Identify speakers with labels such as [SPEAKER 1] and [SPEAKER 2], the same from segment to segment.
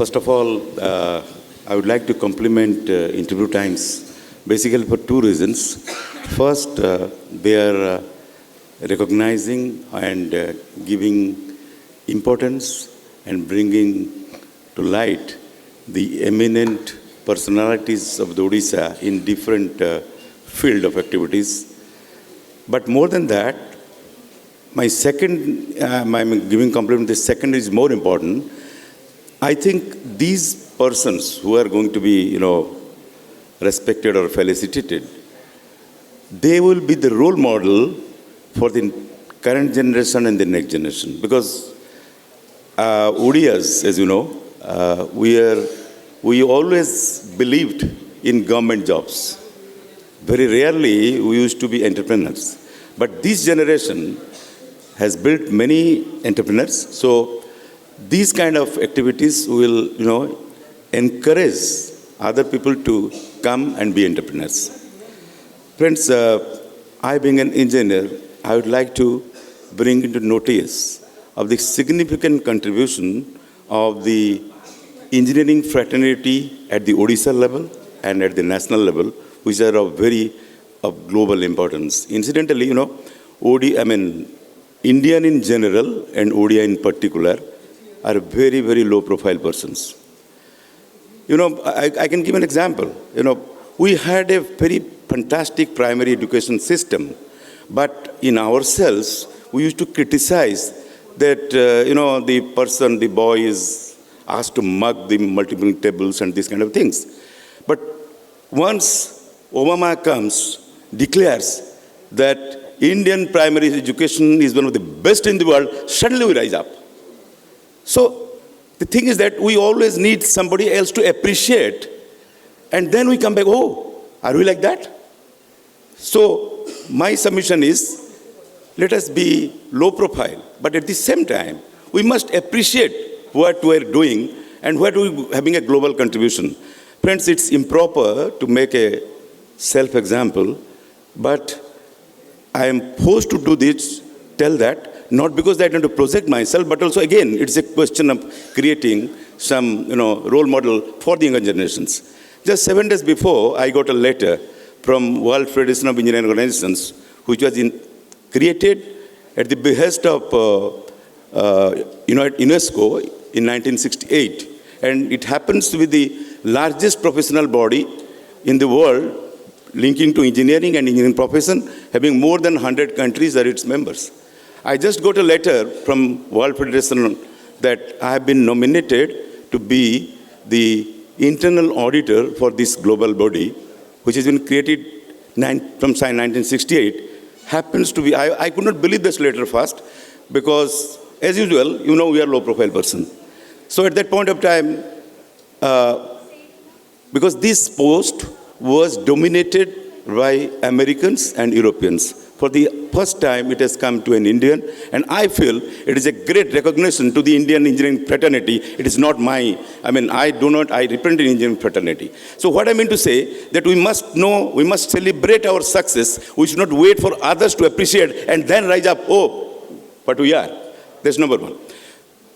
[SPEAKER 1] First of all, I would like to compliment Interview Times basically for two reasons. First, they are recognizing and giving importance and bringing to light the eminent personalities of the Odisha in different field of activities. But more than that, my second, I'm giving compliment, the second is more important. I think these persons who are going to be, respected or felicitated, they will be the role model for the current generation and the next generation. Because Odiyas, as you know, we always believed in government jobs. Very rarely we used to be entrepreneurs. But this generation has built many entrepreneurs. So these kind of activities will, encourage other people to come and be entrepreneurs. Friends, I being an engineer, I would like to bring into notice of the significant contribution of the engineering fraternity at the Odisha level and at the national level, which are of global importance. Incidentally, Indian in general and Odia in particular are very, very low profile persons. I can give an example. We had a very fantastic primary education system, but in ourselves, we used to criticize that, the boy is asked to mug the multiple tables and these kind of things. But once Obama comes, declares that Indian primary education is one of the best in the world, suddenly we rise up. So the thing is that we always need somebody else to appreciate, and then we come back, oh, are we like that? So my submission is, let us be low profile, but at the same time, we must appreciate what we are doing and what we are having a global contribution. Friends, it's improper to make a self-example, but I am forced to do this, tell that, not because I want to project myself, but also, again, it's a question of creating some, role model for the younger generations. Just 7 days before, I got a letter from World Federation of Engineering Organizations, which was created at the behest of UNESCO in 1968. And it happens to be the largest professional body in the world linking to engineering and engineering profession, having more than 100 countries are its members. I just got a letter from World Federation that I have been nominated to be the internal auditor for this global body, which has been created from 1968. Happens to be, I could not believe this letter first, because as usual, we are low profile person. So at that point of time, because this post was dominated by Americans and Europeans. For the first time, it has come to an Indian, and I feel it is a great recognition to the Indian engineering fraternity. It is not I represent an engineering fraternity. So what I mean to say, that we must celebrate our success. We should not wait for others to appreciate and then rise up, but we are. That's number one.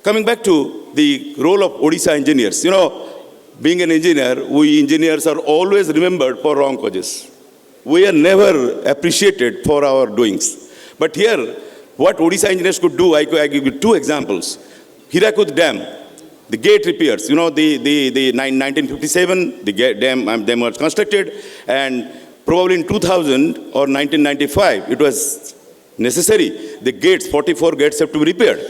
[SPEAKER 1] Coming back to the role of Odisha engineers, being an engineer, we engineers are always remembered for wrong causes. We are never appreciated for our doings. But here, what Odisha engineers could do, I give you two examples. Hirakud Dam, the gate repairs. The 1957, the dam was constructed, and probably in 2000 or 1995, it was necessary. The gates, 44 gates have to be repaired.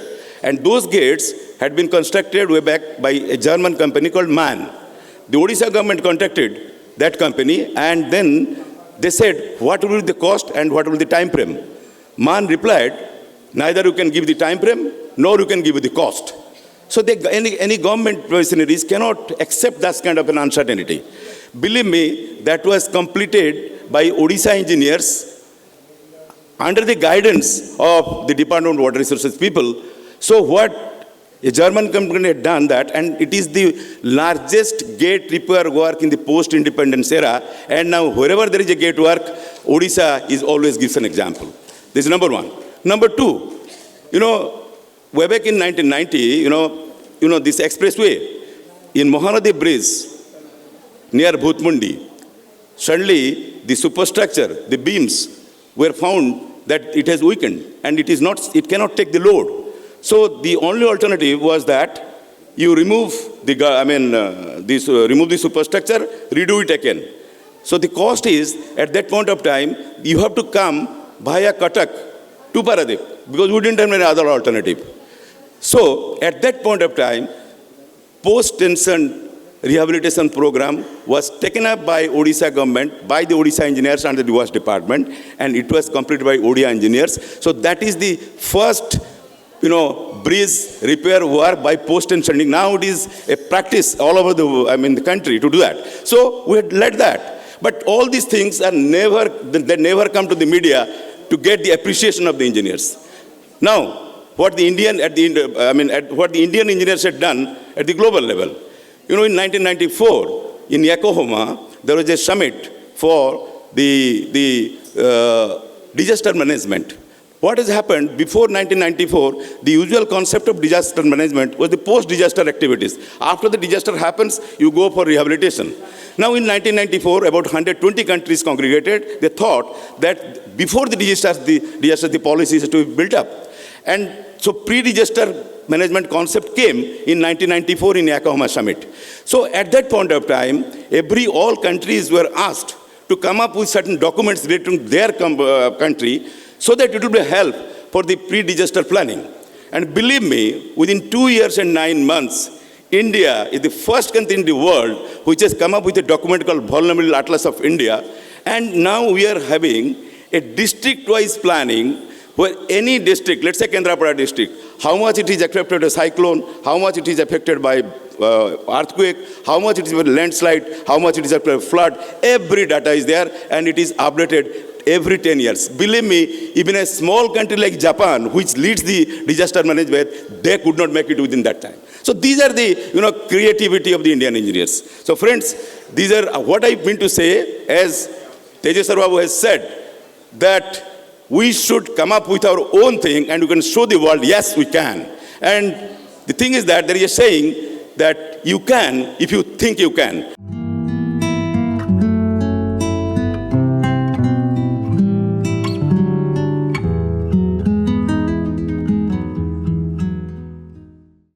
[SPEAKER 1] And those gates had been constructed way back by a German company called MAN. The Odisha government contacted that company, and then they said, what will be the cost and what will be the time frame? MAN replied, neither you can give the time frame, nor you can give the cost. So any government missionaries cannot accept that kind of an uncertainty. Believe me, that was completed by Odisha engineers under the guidance of the Department of Water Resources people. So what a German company had done that, and it is the largest gate repair work in the post-independence era. And now wherever there is a gate work, Odisha is always gives an example. This is number one. Number two, way back in 1990, this expressway, in Mahanadi Bridge near Bhutmundi, suddenly the superstructure, the beams were found that it has weakened and it cannot take the load. So the only alternative was that you remove remove the superstructure, redo it again. So the cost is, at that point of time, you have to come via Cuttack to Paradip, because we didn't have any other alternative. So at that point of time, post-tension rehabilitation program was taken up by Odisha government, by the Odisha engineers and the DUAS department, and it was completed by Odia engineers. So that is the first, bridge repair work by post-tensioning. Now it is a practice all over the country to do that. So we had led that. But all these things they never come to the media to get the appreciation of the engineers. Now, what the Indian engineers had done at the global level. In 1994, in Yokohama, there was a summit for the disaster management. What has happened before 1994, the usual concept of disaster management was the post-disaster activities. After the disaster happens, you go for rehabilitation. Now in 1994, about 120 countries congregated. They thought that before the disaster, the policies had to be built up. And so pre-disaster management concept came in 1994 in Yokohama Summit. So at that point of time, all countries were asked to come up with certain documents related to their country, so that it would be help for the pre-disaster planning. And believe me, within 2 years and 9 months, India is the first country in the world which has come up with a document called Vulnerable Atlas of India. And now we are having a district-wise planning where any district, let's say Kendrapada district, how much it is affected by cyclone, how much it is affected by earthquake, how much it is by landslide, how much it is affected by flood, every data is there and it is updated every 10 years. Believe me, even a small country like Japan, which leads the disaster management, they could not make it within that time. So these are the creativity of the Indian engineers. So friends, these are what I mean to say, as Tejas Babu has said, that we should come up with our own thing and we can show the world, yes, we can. And the thing is that there is a saying that you can if you think you can.